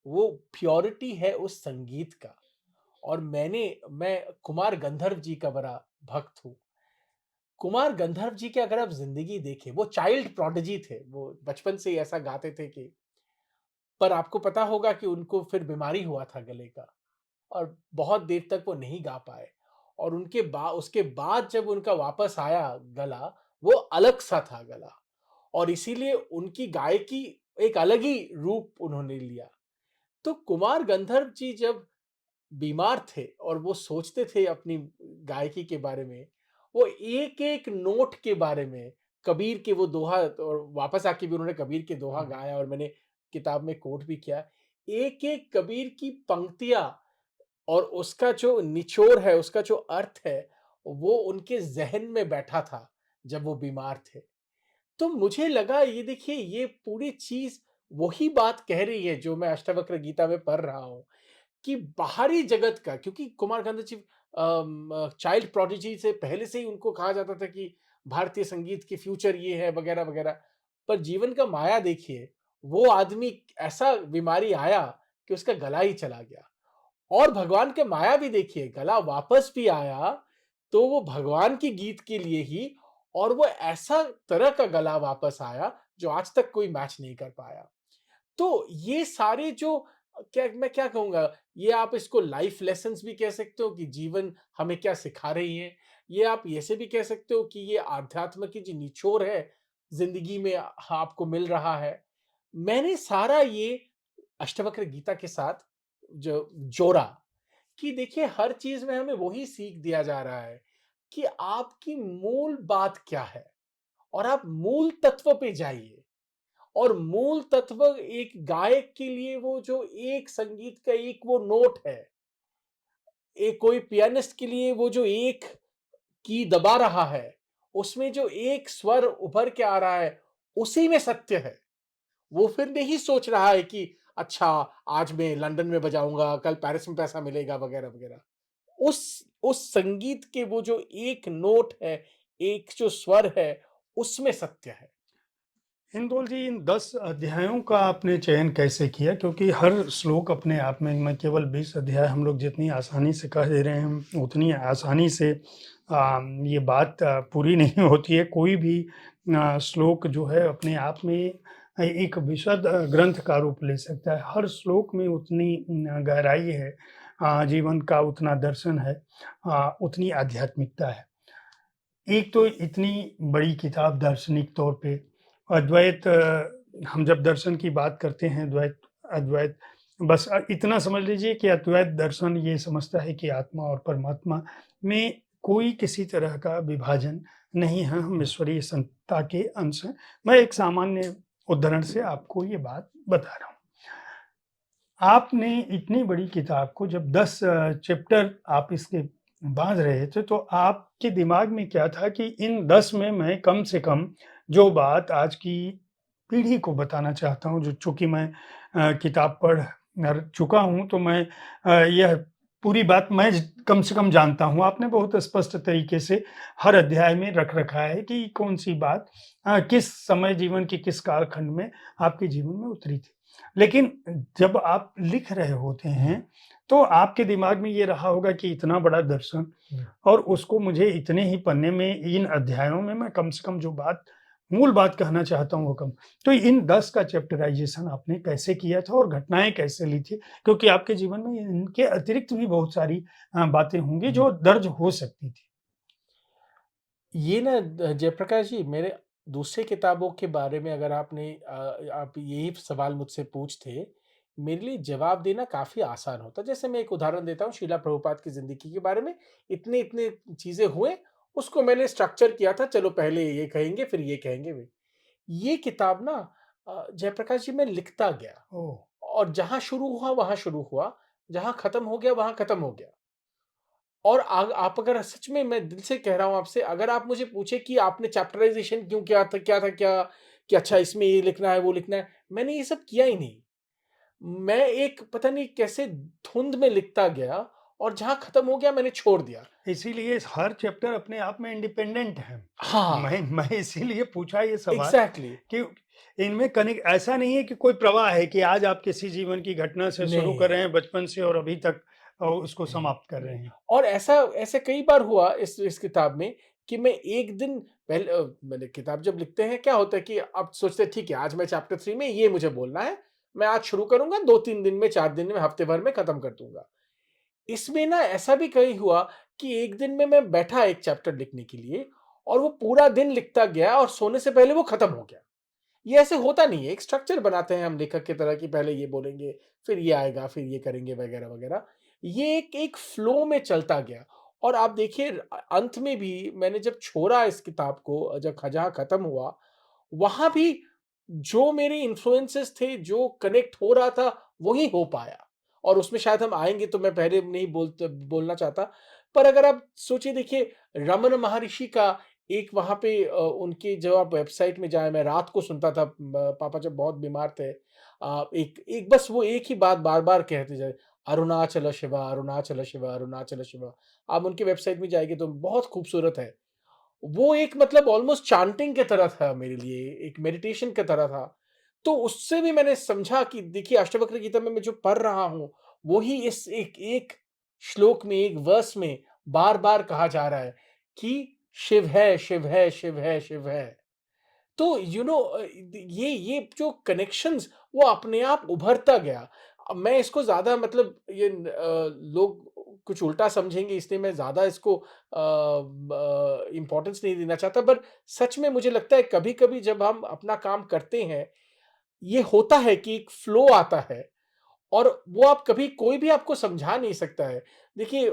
वो प्योरिटी है उस संगीत का। और मैं कुमार गंधर्व जी का बड़ा भक्त हूँ। कुमार गंधर्व जी की अगर आप ज़िंदगी देखें, वो चाइल्ड प्रोडिजी थे। वो बचपन से ही ऐसा गाते थे कि, पर आपको पता होगा कि उनको फिर बीमारी हुआ था गले का और बहुत देर तक वो नहीं गा पाए और उसके बाद जब उनका वापस आया गला, वो अलग-सा था गला और इसीलिए उनकी गायकी एक अलग ही रूप उन्होंने लिया। तो कुमार गंधर्व जी जब बीमार थे और वो सोचते थे अपनी गायकी के बारे में, वो एक-एक नोट के बारे में, कबीर के वो दोहा, और वापस आके भी उन्होंने कबीर के दोहा हुँ, गाया और मैंने किताब में कोट भी किया। एक-एक कबीर की पंक्तियाँ और उसका जो निचोड़ है, उसका जो अर्थ है, वो उनके ज़हन में बैठा था, जब वो बीमार थे। तो मुझे लगा ये देखिए ये पूरी चीज़ वही बात कह रही है जो मैं अष्टवक्र गीता में पढ़ रहा हूँ, कि बाहरी जगत का क्योंकि कुमार गंधा जी चाइल्ड प्रोडिजी से पहले से ही उनको कहा जाता था कि भारतीय संगीत की फ्यूचर ये है वगैरह-वगैरह। पर जीवन का माया देखिए, वो आदमी ऐसा बीमारी आया कि उसका गला ही चला गया। और भगवान के माया भी देखिए गला वापस भी आया, तो वो भगवान के गीत के लिए ही और वो ऐसा तरह का गला वापस आया, जो आज तक कोई मैच नहीं कर पाया। तो ये सारे जो क्या मैं क्या कहूँगा, ये आप इसको लाइफ लेसन्स भी कह सकते हो कि जीवन हमें क्या सिखा रही है। ये आप ऐसे भी कह सकते हो कि ये आध्यात्म की जो निचोड़ है, ज़िंदगी में आपको मिल रहा है। मैंने सारा ये अष्टवक्र गीता के साथ जो जोड़ा कि देखिए हर चीज़ में हमें वही सीख दिया जा रहा है कि आपकी मूल बात क्या है और आप मूल तत्व पे जाइए। और मूल तत्व एक गायक के लिए वो जो एक संगीत का एक वो नोट है, एक कोई पियानिस्ट के लिए वो जो एक की दबा रहा है, उसमें जो एक स्वर उभर के आ रहा है, उसी में सत्य है। वो फिर नहीं सोच रहा है कि अच्छा आज मैं लंदन में बजाऊँगा, कल पेरिस में पैसा मिलेगा वगैरह-वगैरह। उस संगीत के वो जो एक नोट है, एक जो स्वर है, उसमें सत्य है। हिंदोल जी, इन 10 अध्यायों का आपने चयन कैसे किया? क्योंकि हर श्लोक अपने आप में, मैं केवल 20 अध्याय हम लोग जितनी आसानी से कह दे रहे हैं, उतनी आसानी से ये बात पूरी नहीं होती है। कोई भी श्लोक जो है अपने आप में एक विशद ग्रंथ का रूप ले सकता है। हर श्लोक में उतनी गहराई है, जीवन का उतना दर्शन है, उतनी आध्यात्मिकता है। एक तो इतनी बड़ी किताब दार्शनिक तौर पे अद्वैत, हम जब दर्शन की बात करते हैं, द्वैत, अद्वैत, बस इतना समझ लीजिए कि अद्वैत दर्शन ये समझता है कि आत्मा और परमात्मा में कोई किसी तरह का विभाजन नहीं है, हम ईश्वरीय सत्ता के अंश हैं। मैं एक सामान्य उदाहरण से आपको ये बात बता रहा हूँ। आपने इतनी बड़ी किताब को जब 10 चैप्टर आप इसके बाँध रहे थे, तो आपके दिमाग में क्या था कि इन 10 में मैं कम से कम जो बात आज की पीढ़ी को बताना चाहता हूँ, जो चूँकि मैं किताब पढ़ चुका हूँ, तो मैं यह पूरी बात मैं ज कम से कम जानता हूँ। आपने बहुत स्पष्ट तरीके से हर अध्याय में रख रखा है कि कौन-सी बात किस समय जीवन के किस कालखंड में आपके जीवन में उतरी थी। लेकिन जब आप लिख रहे होते हैं, तो आपके दिमाग में ये रहा होगा कि इतना बड़ा दर्शन हुँ। और उसको मुझे इतने ही पन्ने में, इन अध्यायों में मैं कम से कम जो बात, मूल बात कहना चाहता हूँ वो कम। तो इन 10 का चैप्टराइज़ेशन आपने कैसे किया था और घटनाएँ कैसे ली थी? क्योंकि आपके जीवन में इनके अतिरिक्त भी बहुत सारी बातें होंगी हुँ। जो दर्ज हो सकती थी। ये ना जयप्रकाश जी मेरे दूसरे किताबों के बारे में अगर आप यही सवाल मुझसे पूछते, मेरे लिए जवाब देना काफ़ी आसान होता। जैसे मैं एक उदाहरण देता हूँ शीला प्रभुपाद की ज़िंदगी के बारे में, इतने-इतने चीज़ें हुए, उसको मैंने स्ट्रक्चर किया था, चलो पहले ये कहेंगे, फिर ये कहेंगे वे। ये किताब ना जयप्रकाश जी मैं लिखता गया ओह! और जहाँ शुरू हुआ, वहाँ शुरू हुआ, जहाँ खत्म हो गया, वहाँ खत्म हो गया। और आप अगर सच में मैं दिल से कह रहा हूँ आपसे, अगर आप मुझे पूछे कि आपने चैप्टराइज़ेशन क्यों किया था, क्या था क्या? कि अच्छा इसमें ये लिखना है, वो लिखना है, मैंने ये सब किया ही नहीं। मैं एक पता नहीं कैसे धुंध में लिखता गया और जहाँ खत्म हो गया मैंने छोड़ दिया। इसीलिए हर चैप्टर अपने आप में इंडिपेंडेंट है। हाँ, मैं इसीलिए पूछा ये सवाल एग्ज़ैक्टली कि इनमें कनेक्ट ऐसा नहीं है कि कोई प्रवाह है कि आज आप किसी जीवन की घटना से शुरू कर नहीं, रहे हैं बचपन से और अभी तक उसको नहीं, समाप्त कर नहीं। रहे हैं। और ऐसा ऐसे कई बार हुआ इस किताब में कि मैं एक दिन पहले मैंने किताब जब लिखते हैं क्या होता है कि आप सोचते हैं ठीक है आज मैं चैप्टर 3 में ये मुझे बोलना है, मैं आज शुरू करूँगा 2-3 दिन में, 4 दिन में, हफ्ते भर में खत्म कर दूँगा। इसमें ना ऐसा भी कहीं हुआ कि एक दिन में मैं बैठा एक चैप्टर लिखने के लिए और वो पूरा दिन लिखता गया और सोने से पहले वो खत्म हो गया। ये ऐसे होता नहीं है, एक स्ट्रक्चर बनाते हैं हम लेखक की तरह कि पहले ये बोलेंगे, फिर ये आएगा, फिर ये करेंगे वगैरह-वगैरह। ये एक एक फ्लो में चलता गया और आप देखिए अंत में भी मैंने जब छोड़ा इस किताब को जब जहाँ खत्म हुआ, वहाँ भी जो मेरे इन्फ्लुएंसेस थे, जो कनेक्ट हो रहा था, वही हो पाया। और उसमें शायद हम आएँगे तो मैं पहले नहीं बोलना चाहता। पर अगर आप सोचिए देखिए रमन महर्षि का एक वहाँ पे उनके जब आप वेबसाइट में जाएँ मैं रात को सुनता था पापा जब बहुत बीमार थे। एक एक बस वो एक ही बात बार-बार कहते जाए अरुणाचल शिव, अरुणाचल शिव, अरुणाचल शिव। आप उनकी वेबसाइट में जाएँगे तो बहुत खूबसूरत है। वो एक मतलब ऑलमोस्ट चैंटिंग की तरह था मेरे लिए, एक मेडिटेशन की तरह था। तो उससे भी मैंने समझा कि देखिए अष्टवक्र गीता में मैं जो पढ़ रहा हूँ, वो ही इस एक एक श्लोक में, एक वर्स में बार-बार कहा जा रहा है कि शिव है, शिव है, शिव है, शिव है। तो ये जो कनेक्शंस वो अपने आप उभरता गया। अब मैं इसको ज़्यादा मतलब लोग कुछ उल्टा समझेंगे इसलिए मैं ज़्यादा इसको इम्पोर्टेंस नहीं देना चाहता पर सच में मुझे लगता है कभी-कभी जब हम अपना काम करते हैं, ये होता है कि एक फ्लो आता है और वो आप कभी कोई भी आपको समझा नहीं सकता है। देखिए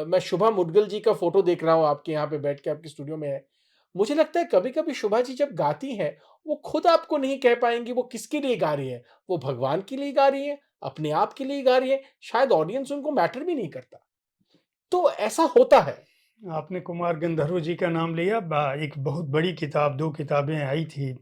मैं शुभा मुद्गल जी का फ़ोटो देख रहा हूँ आपके यहाँ पे बैठ के आपके स्टूडियो में है। मुझे लगता है कभी-कभी शुभा जी जब गाती हैं, वो खुद आपको नहीं कह पाएँगी वो किसके लिए गा रही हैं। वो भगवान के लिए गा रही हैं, अपने आप के लिए गा रही हैं, शायद ऑडियंस उनको मैटर भी नहीं करता। तो ऐसा होता है। आपने कुमार गंधर्व जी का नाम लिया। एक बहुत बड़ी किताब, 2 किताबें आई थी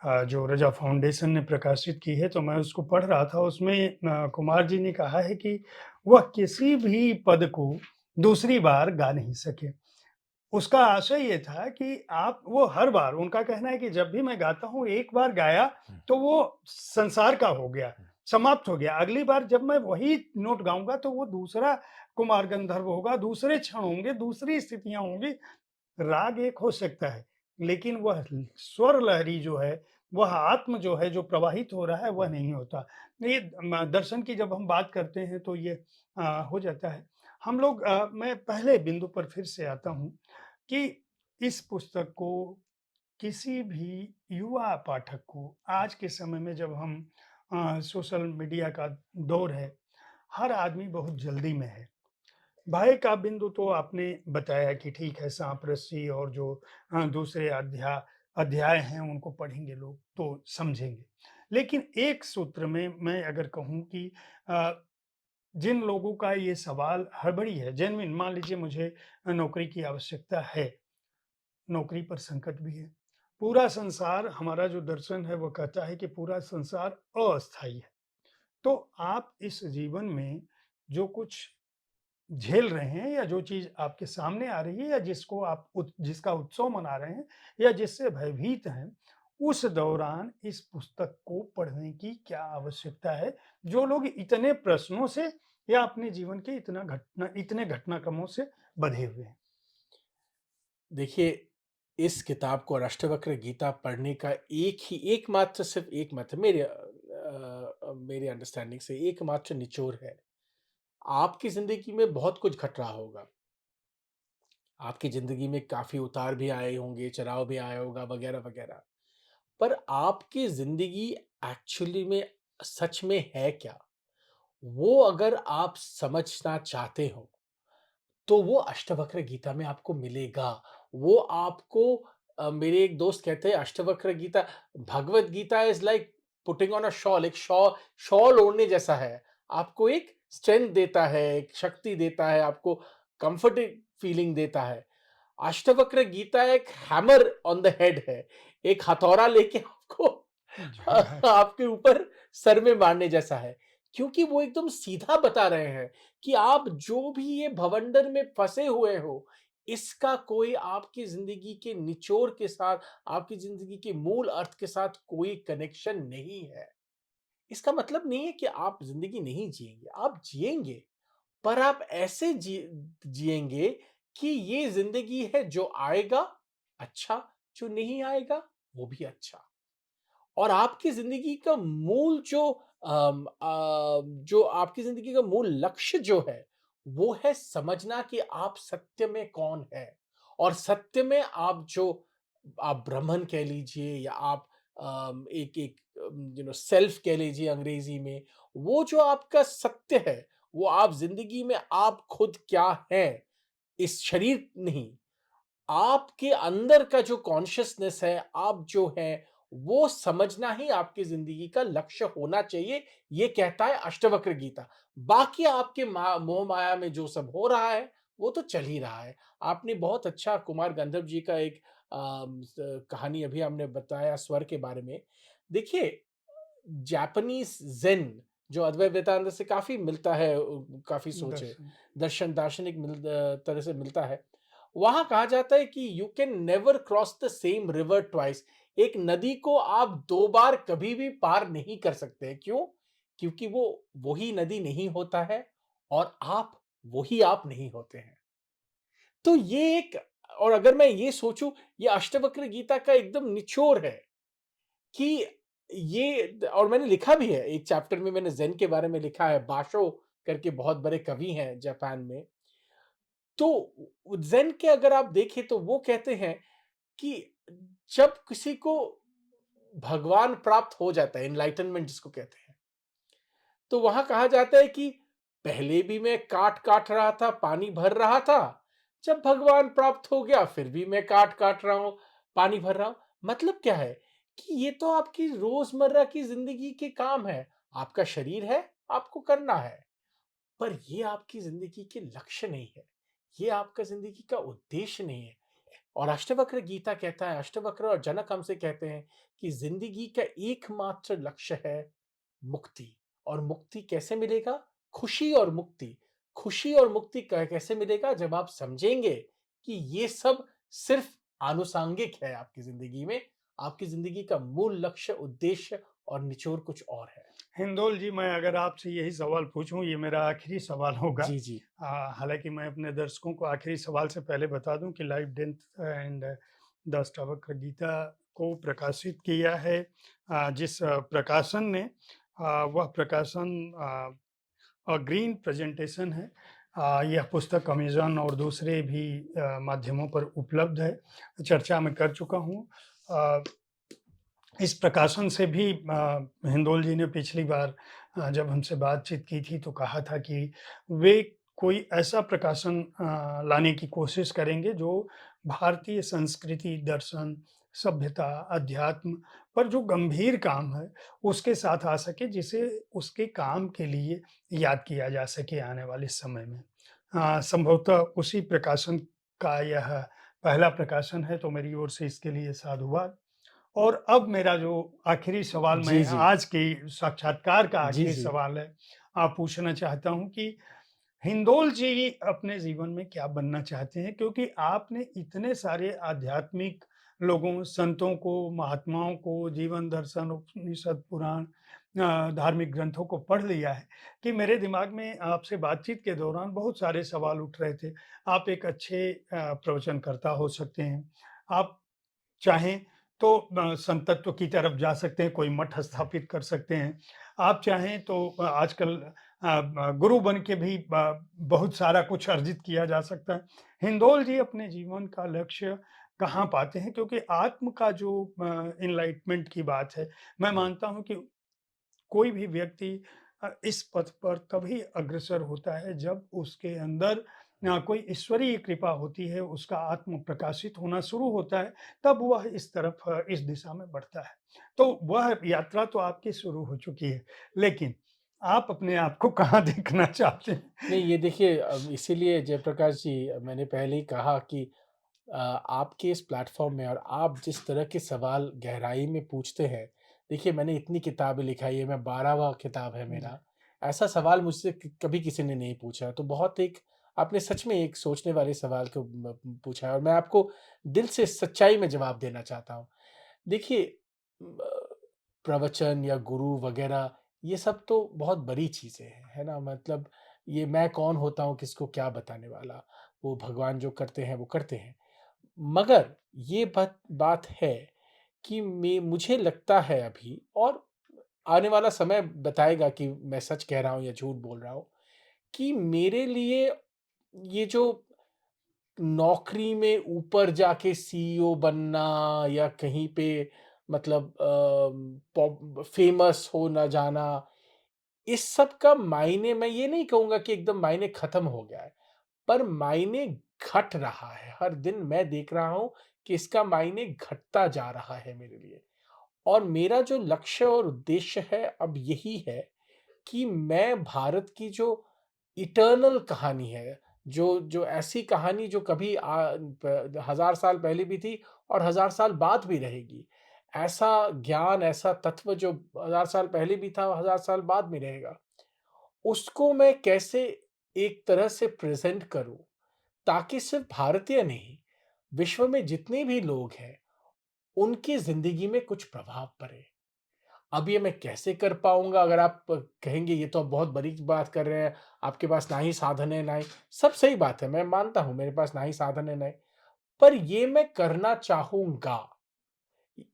जो रजा फाउंडेशन ने प्रकाशित की है, तो मैं उसको पढ़ रहा था। उसमें कुमार जी ने कहा है कि वह किसी भी पद को दूसरी बार गा नहीं सके। उसका आशय ये था कि आप वो हर बार उनका कहना है कि जब भी मैं गाता हूँ, एक बार गाया तो वो संसार का हो गया, समाप्त हो गया। अगली बार जब मैं वही नोट गाऊँगा तो वो दूसरा कुमार गंधर्व होगा, दूसरे क्षण होंगे, दूसरी स्थितियाँ होंगी। राग एक हो सकता है, लेकिन वह स्वर लहरी जो है, वह आत्म जो है, जो प्रवाहित हो रहा है, वह नहीं होता। ये दर्शन की जब हम बात करते हैं तो ये हो जाता है। हम लोग मैं पहले बिंदु पर फिर से आता हूँ कि इस पुस्तक को किसी भी युवा पाठक को आज के समय में जब हम सोशल मीडिया का दौर है, हर आदमी बहुत जल्दी में है। भय का बिंदु तो आपने बताया कि ठीक है, साँप, रस्सी और जो दूसरे अध्याय हैं उनको पढ़ेंगे लोग तो समझेंगे। लेकिन एक सूत्र में मैं अगर कहूँ कि अ, जिन लोगों का ये सवाल हड़बड़ी है, जेनुइन मान लीजिए मुझे नौकरी की आवश्यकता है, नौकरी पर संकट भी है। पूरा संसार हमारा जो दर्शन है वो कहता है कि पूरा संसार अस्थायी है। तो आप इस जीवन में जो कुछ झेल रहे हैं या जो चीज़ आपके सामने आ रही है या जिसको आप जिसका उत्सव मना रहे हैं या जिससे भयभीत हैं, उस दौरान इस पुस्तक को पढ़ने की क्या आवश्यकता है? जो लोग इतने प्रश्नों से या अपने जीवन के इतने घटनाक्रमों से बंधे हुए हैं। देखिए, इस किताब को और अष्टवक्र गीता पढ़ने का एकमात्र सिर्फ़ एकमात्र मेरे अंडरस्टैंडिंग से एकमात्र निचोड़ है। आपकी ज़िंदगी में बहुत कुछ घट रहा होगा। आपकी ज़िंदगी में काफ़ी उतार भी आए होंगे, चढ़ाव भी आया होगा वग़ैरह-वग़ैरह। पर आपकी ज़िंदगी एक्चुअली में सच में है क्या? वो अगर आप समझना चाहते हो तो वो अष्टवक्र गीता में आपको मिलेगा। वो आपको मेरे एक दोस्त कहते हैं Ashtavakra Gita Bhagavad Gita is like putting on a shawl एक शॉल ओढ़ने जैसा है। आपको एक स्ट्रेंथ देता है, एक शक्ति देता है, आपको कम्फर्टेड फीलिंग देता है। अष्टवक्र गीता एक हैमर ऑन द हेड है। एक हथौड़ा लेके आपको जो है आपके ऊपर सर में मारने जैसा है। क्योंकि वो एकदम सीधा बता रहे हैं कि आप जो भी ये भवंडर में फँसे हुए हो, इसका कोई आपकी ज़िंदगी के निचोड़ के साथ, आपकी ज़िंदगी के मूल अर्थ के साथ कोई कनेक्शन नहीं है। इसका मतलब नहीं है कि आप ज़िंदगी नहीं जिएँगे, आप जिएँगे, पर आप ऐसे जिएँगे कि ये ज़िंदगी है जो आएगा अच्छा, जो नहीं आएगा वो भी अच्छा। और आपकी ज़िंदगी का मूल जो आपकी ज़िंदगी का मूल लक्ष्य जो है, वो है समझना कि आप सत्य में कौन हैं और सत्य में आप ब्राह्मण कह लीजिए या आप एक एक सेल्फ कह लीजिए अंग्रेज़ी में, वो जो आपका सत्य है, वो आप ज़िंदगी में आप खुद क्या हैं, इस शरीर नहीं। आपके अंदर का जो कॉन्शसनेस है, आप जो हैं, वो समझना ही आपकी ज़िंदगी का लक्ष्य होना चाहिए, ये कहता है अष्टवक्र गीता। बाकी आपके मोह-माया में जो सब हो रहा है, वो तो चल ही रहा है। आपने बहुत अच्छा कुमार गंधर्व जी का एक कहानी अभी हमने बताया स्वर के बारे में। देखिए, जापानीज़ ज़ेन जो अद्वैत वेदांत से काफ़ी मिलता है, काफ़ी सोच है, दर्शन। दार्शनिक तरह से मिलता है। वहाँ कहा जाता है कि you can never cross the same river twice. एक नदी को आप 2 बार कभी भी पार नहीं कर सकते। क्यों? क्योंकि वो वही नदी नहीं होता है और आप वही आप नहीं होते हैं। तो ये एक, और अगर मैं ये सोचूँ, ये अष्टवक्र गीता का एकदम निचोड़ है कि ये, और मैंने लिखा भी है, एक चैप्टर में मैंने ज़ेन के बारे में लिखा है, बाशो करके बहुत बड़े कवि हैं जापान में। तो ज़ेन के अगर आप देखें तो वो कहते हैं कि जब किसी को भगवान प्राप्त हो जाता है, एनलाइटनमेंट जिसको कहते हैं, तो वहाँ कहा जाता है कि पहले भी मैं काट-काट रहा था, पानी भर रहा था, जब भगवान प्राप्त हो गया फिर भी मैं काट-काट रहा हूँ, पानी भर रहा हूँ। मतलब क्या है कि ये तो आपकी रोज़मर्रा की ज़िंदगी के काम है। आपका शरीर है, आपको करना है। पर ये आपकी ज़िंदगी के लक्ष्य नहीं है। ये आपका ज़िंदगी का उद्देश्य नहीं है। और अष्टवक्र गीता कहता है, अष्टवक्र और जनक हमसे कहते हैं कि ज़िंदगी का एकमात्र लक्ष्य है मुक्ति। और मुक्ति कैसे मिलेगा? खुशी और मुक्ति। खुशी और मुक्ति कैसे मिलेगा? जब आप समझेंगे कि ये सब सिर्फ़ आनुषंगिक है आपकी ज़िंदगी में। आपकी ज़िंदगी का मूल लक्ष्य, उद्देश्य और निचोड़ कुछ और है। हिंदोल जी, मैं अगर आपसे यही सवाल पूछूं, ये मेरा आखिरी सवाल होगा। जी, जी। हालांकि मैं अपने दर्शकों को आखिरी सवाल से पहले बता दूं कि लाइफ डेंथ एंड द अष्टावक्र गीता को प्रकाशित किया है जिस प्रकाशन ने, वह प्रकाशन ग्रीन प्रेजेंटेशन है। यह पुस्तक अमेज़न और दूसरे भी माध्यमों पर उपलब्ध है। चर्चा मैं कर चुका हूँ। इस प्रकाशन से भी हिंदोल जी ने पिछली बार जब हमसे बातचीत की थी तो कहा था कि वे कोई ऐसा प्रकाशन लाने की कोशिश करेंगे जो भारतीय संस्कृति, दर्शन, सभ्यता, अध्यात्म पर जो गंभीर काम है, उसके साथ आ सके, जिसे उसके काम के लिए याद किया जा सके आने वाले समय में। संभवतः उसी प्रकाशन का यह पहला प्रकाशन है, तो मेरी ओर से इसके लिए साधुवाद। और अब मेरा जो आखिरी सवाल, जी, मैं जी। आज के साक्षात्कार का जी, आखिरी जी। सवाल है, आप पूछना चाहता हूँ कि हिंदोल जी अपने जीवन में क्या बनना चाहते हैं? क्योंकि आपने इतने सारे आध्यात्मिक लोगों, संतों को, महात्माओं को, जीवन दर्शन, उपनिषद, पुराण, धार्मिक ग्रंथों को पढ़ लिया है कि मेरे दिमाग में आपसे बातचीत के दौरान बहुत सारे सवाल उठ रहे थे। आप एक अच्छे प्रवचनकर्ता हो सकते हैं। आप चाहें तो संतत्व की तरफ जा सकते हैं, कोई मठ स्थापित कर सकते हैं। आप चाहें तो आजकल गुरु बन के भी बहुत सारा कुछ अर्जित किया जा सकता है। हिंदोल जी अपने जीवन का लक्ष्य कहाँ पाते हैं? क्योंकि आत्म का जो एनलाइटमेंट की बात है, मैं मानता हूँ कि कोई भी व्यक्ति इस पथ पर तभी अग्रसर होता है जब उसके अंदर कोई ईश्वरीय कृपा होती है, उसका आत्म प्रकाशित होना शुरू होता है, तब वह इस तरफ इस दिशा में बढ़ता है। तो वह यात्रा तो आपकी शुरू हो चुकी है, लेकिन आप अपने आप को कहाँ देखना चाहते हैं? नहीं, ये देखिए, इसीलिए जयप्रकाश जी, मैंने पहले ही कहा कि आपके इस प्लेटफ़ॉर्म में और आप जिस तरह के सवाल गहराई में पूछते हैं, देखिए मैंने इतनी किताबें लिखाई है, मैं 12वाँ किताब है जी, मेरा। ऐसा सवाल मुझसे क कभी किसी ने नहीं पूछा, तो बहुत एक, आपने सच में एक सोचने वाले सवाल को पूछा है और मैं आपको दिल से सच्चाई में जवाब देना चाहता हूँ। देखिए, प्रवचन या गुरु वगैरह ये सब तो बहुत बड़ी चीज़ें हैं, है ना? मतलब ये मैं कौन होता हूँ किसको क्या बताने वाला? वो भगवान जो करते हैं वो करते हैं। मगर ये बात बात है कि मुझे लगता है अभी, और आने वाला समय बताएगा कि मैं सच कह रहा हूँ या झूठ बोल रहा हूँ, कि मेरे लिए ये जो नौकरी में ऊपर जाके सीईओ बनना या कहीं पे मतलब फेमस हो ना जाना, इस सब का मायने, मैं ये नहीं कहूँगा कि एकदम मायने खत्म हो गया है, पर मायने घट रहा है। हर दिन मैं देख रहा हूँ कि इसका मायने घटता जा रहा है मेरे लिए। और मेरा जो लक्ष्य और उद्देश्य है अब यही है कि मैं भारत की जो इटर्नल कहानी है, जो जो ऐसी कहानी जो कभी 1000 साल पहले भी थी और 1000 साल बाद भी रहेगी। ऐसा ज्ञान, ऐसा तत्व जो 1000 साल पहले भी था, 1000 साल बाद भी रहेगा। उसको मैं कैसे एक तरह से प्रेज़ेंट करूँ, ताकि सिर्फ़ भारतीय नहीं, विश्व में जितने भी लोग हैं, उनकी ज़िंदगी में कुछ प्रभाव पड़े। अब ये मैं कैसे कर पाऊँगा? अगर आप कहेंगे ये तो आप बहुत बड़ी बात कर रहे हैं, आपके पास ना ही साधन है, ना ही सब सही बात है, मैं मानता हूँ मेरे पास ना ही साधन है, ना ही पर ये मैं करना चाहूँगा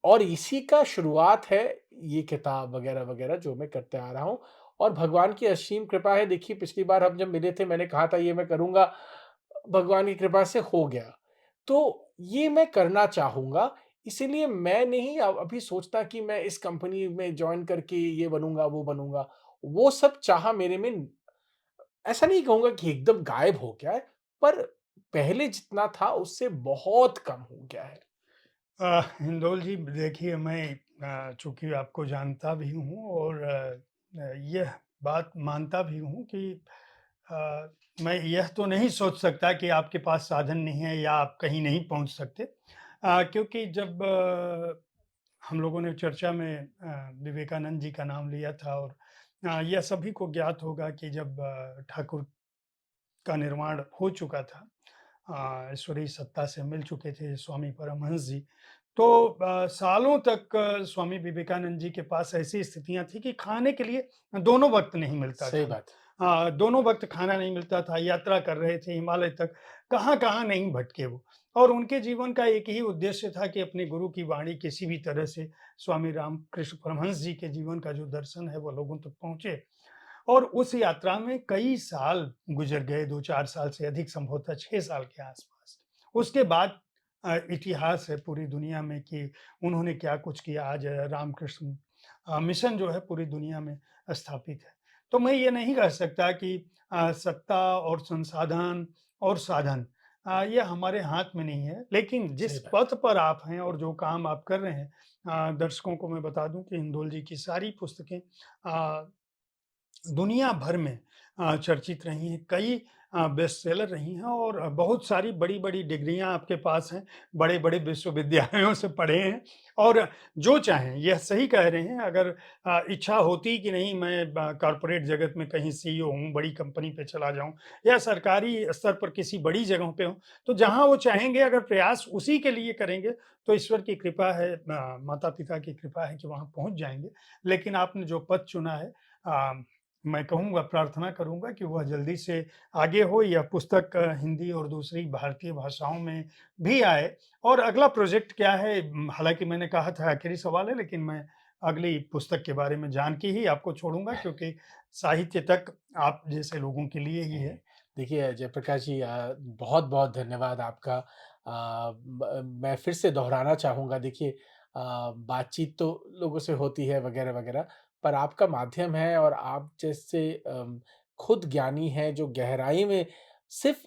और इसी का शुरुआत है ये किताब वग़ैरह-वग़ैरह जो मैं करते आ रहा हूँ और भगवान की असीम कृपा है देखिए पिछली बार हम जब मिले थे मैंने कहा था ये मैं करूँगा, भगवान की कृपा से हो गया। तो ये मैं करना चाहूँगा इसीलिए मैं नहीं अभी सोचता कि मैं इस कंपनी में जॉइन करके ये बनूँगा, वो बनूँगा। वो सब चाह मेरे में ऐसा नहीं कहूँगा कि एकदम गायब हो गया है, पर पहले जितना था उससे बहुत कम हो गया है। हिंदोल जी देखिए मैं चूँकि आपको जानता भी हूँ और यह बात मानता भी हूँ कि मैं यह तो नहीं सोच सकता कि आपके पास साधन नहीं है या आप कहीं नहीं पहुँच सकते। क्योंकि जब हम लोगों ने चर्चा में विवेकानंद जी का नाम लिया था और यह सभी को ज्ञात होगा कि जब ठाकुर का निर्माण हो चुका था, ईश्वरीय सत्ता से मिल चुके थे स्वामी परमहंस जी। तो सालों तक स्वामी विवेकानंद जी के पास ऐसी स्थितियाँ थी कि खाने के लिए दोनों वक़्त नहीं मिलता सही था। बात है। दोनों वक़्त खाना नहीं मिलता था, यात्रा कर रहे थे हिमालय तक, कहाँ-कहाँ नहीं भटके वो। और उनके जीवन का एक ही उद्देश्य था कि अपने गुरु की वाणी किसी भी तरह से स्वामी रामकृष्ण परमहंस जी के जीवन का जो दर्शन है वो लोगों तक पहुँचे। और उस यात्रा में कई साल गुज़र गए, 2-4 साल से अधिक संभवतः 6 साल के आस-पास। उसके बाद इतिहास है पूरी दुनिया में कि उन्होंने क्या कुछ किया। आज रामकृष्ण मिशन जो है पूरी दुनिया में स्थापित है। तो मैं ये नहीं कह सकता कि सत्ता और संसाधन और साधन ये हमारे हाथ में नहीं है। लेकिन जिस सही बात पथ पर आप हैं और जो काम आप कर रहे हैं, दर्शकों को मैं बता दूँ कि हिंदोल जी की सारी पुस्तकें दुनिया भर में चर्चित रही हैं, कई बेस्ट सेलर रही हैं और बहुत सारी बड़ी-बड़ी डिग्रियाँ आपके पास हैं, बड़े-बड़े विश्वविद्यालयों से पढ़े हैं और जो चाहें, यह सही कह रहे हैं अगर इच्छा होती कि नहीं मैं कॉर्पोरेट जगत में कहीं सीईओ हूँ, बड़ी कंपनी पे चला जाऊँ या सरकारी स्तर पर किसी बड़ी जगहों पे हूँ, तो जहाँ वो चाहेंगे अगर प्रयास उसी के लिए करेंगे, तो ईश्वर की कृपा है, माता-पिता की कृपा है कि वहाँ पहुँच जाएँगे। लेकिन आपने जो पथ चुना है, अ मैं कहूँगा, प्रार्थना करूँगा कि वह जल्दी से आगे हो, यह पुस्तक हिंदी और दूसरी भारतीय भाषाओं में भी आए। और अगला प्रोजेक्ट क्या है, हालाँकि मैंने कहा था आखिरी सवाल है, लेकिन मैं अगली पुस्तक के बारे में जान के ही आपको छोड़ूँगा क्योंकि साहित्य तक आप जैसे लोगों के लिए ही है। है। देखिए जयप्रकाश जी बहुत-बहुत धन्यवाद आपका। मैं फिर से दोहराना चाहूँगा देखिए बातचीत तो लोगों से होती है वगैरह-वगैरह, पर आपका माध्यम है और आप जैसे खुद ज्ञानी हैं जो गहराई में सिर्फ़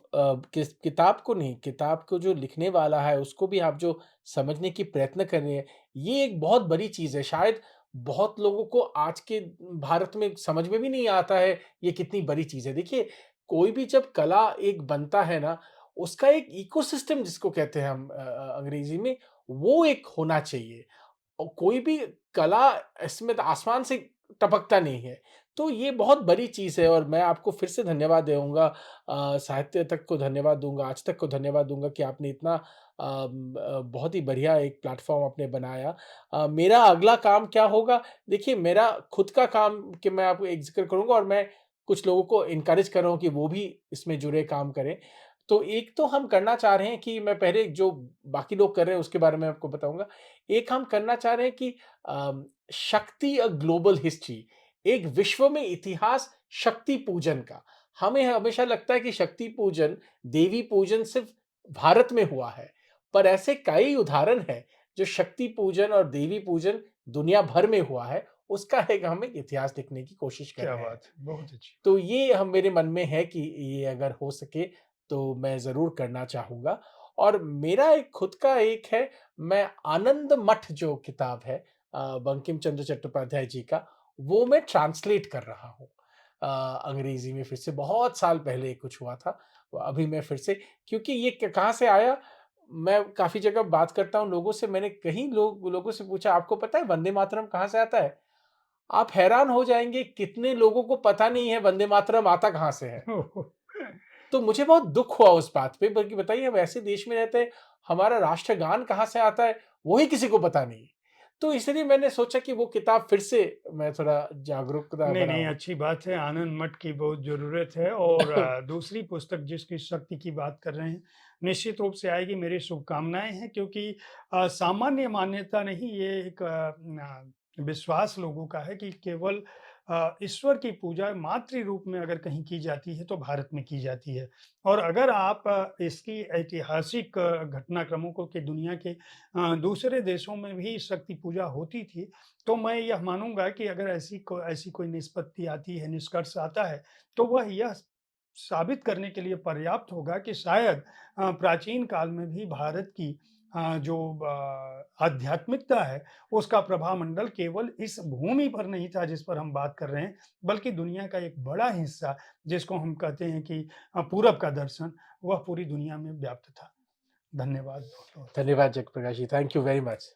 किताब को नहीं, किताब को जो लिखने वाला है उसको भी आप जो समझने की प्रयत्न कर रहे हैं, ये एक बहुत बड़ी चीज़ है। शायद बहुत लोगों को आज के भारत में समझ में भी नहीं आता है, ये कितनी बड़ी चीज़ है। देखिए कोई भी जब कला एक बनता है ना, उसका एक इकोसिस्टम जिसको कहते हैं हम अंग्रेज़ी में, वो एक होना चाहिए। और कोई भी कला इसमें तो आसमान से टपकता नहीं है। तो ये बहुत बड़ी चीज़ है और मैं आपको फिर से धन्यवाद दूँगा साहित्य तक को धन्यवाद दूँगा, आज तक को धन्यवाद दूँगा कि आपने इतना बहुत ही बढ़िया एक प्लेटफ़ॉर्म आपने बनाया। मेरा अगला काम क्या होगा? देखिए मेरा खुद का काम कि मैं आपको एक ज़िक्र करूँगा और मैं कुछ लोगों को एनकरेज कर रहा हूँ कि वो भी इसमें जुड़े काम करें। तो एक तो हम करना चाह रहे हैं कि मैं पहले जो बाकी लोग कर रहे हैं उसके बारे में आपको बताऊँगा। एक हम करना चाह रहे हैं कि शक्ति अ ग्लोबल हिस्ट्री एक विश्व में इतिहास शक्ति पूजन का। हमें हमेशा लगता है कि शक्ति पूजन, देवी पूजन सिर्फ़ भारत में हुआ है, पर ऐसे कई उदाहरण हैं जो शक्ति पूजन और देवी पूजन दुनिया भर में हुआ है, उसका एक हम एक इतिहास लिखने की कोशिश कर क्या रहे हैं। बात है! बहुत अच्छी तो बात। ये हम मेरे मन में है कि ये अगर हो सके तो मैं ज़रूर करना चाहूँगा और मेरा एक खुद का एक है, मैं आनंद मठ जो किताब है, बंकिम चंद्र चट्टोपाध्याय जी का, वो मैं ट्रांसलेट कर रहा हूँ अंग्रेज़ी में फिर से। बहुत साल पहले कुछ हुआ था, तो अभी मैं फिर से, क्योंकि ये क कहाँ से आया, मैं काफ़ी जगह बात करता हूँ लोगों से, मैंने कई लोगों से पूछा, आपको पता है वंदे मातरम कहाँ से आता है? आप हैरान हो जाएँगे कितने लोगों को पता नहीं है वंदे मातरम आता कहाँ से है। तो मुझे बहुत दुःख हुआ उस बात पे, बल्कि बताइए हम ऐसे देश में रहते हैं, हमारा राष्ट्रगान कहाँ से आता है, वो ही किसी को पता नहीं है। तो इसलिए मैंने सोचा कि वो किताब फिर से मैं थोड़ा जागरूकता नहीं, नहीं, बढ़ाऊँ। अच्छी बात है, आनंद मठ की बहुत ज़रूरत है और दूसरी पुस्तक जिसकी शक्ति की बात कर रहे हैं, निश्चित रूप से आएगी, मेरी शुभकामनाएँ हैं क्योंकि सामान्य मान्यता नहीं, ये एक विश्वास लोगों का है कि केवल ईश्वर की पूजा मातृ रूप में अगर कहीं की जाती है, तो भारत में की जाती है। और अगर आप इसकी ऐतिहासिक घटनाक्रमों को कि दुनिया के दूसरे देशों में भी शक्ति पूजा होती थी, तो मैं यह मानूँगा कि अगर ऐसी कोई निष्पत्ति आती है, निष्कर्ष आता है, तो वह यह साबित करने के लिए पर्याप्त होगा कि शायद प्राचीन काल में भी भारत की जो आध्यात्मिकता है, उसका प्रभामंडल केवल इस भूमि पर नहीं था जिस पर हम बात कर रहे हैं, बल्कि दुनिया का एक बड़ा हिस्सा जिसको हम कहते हैं कि पूरब का दर्शन, वह पूरी दुनिया में व्याप्त था। धन्यवाद बहुत-बहुत। धन्यवाद जयप्रकाश जी, थैंक यू वेरी मच।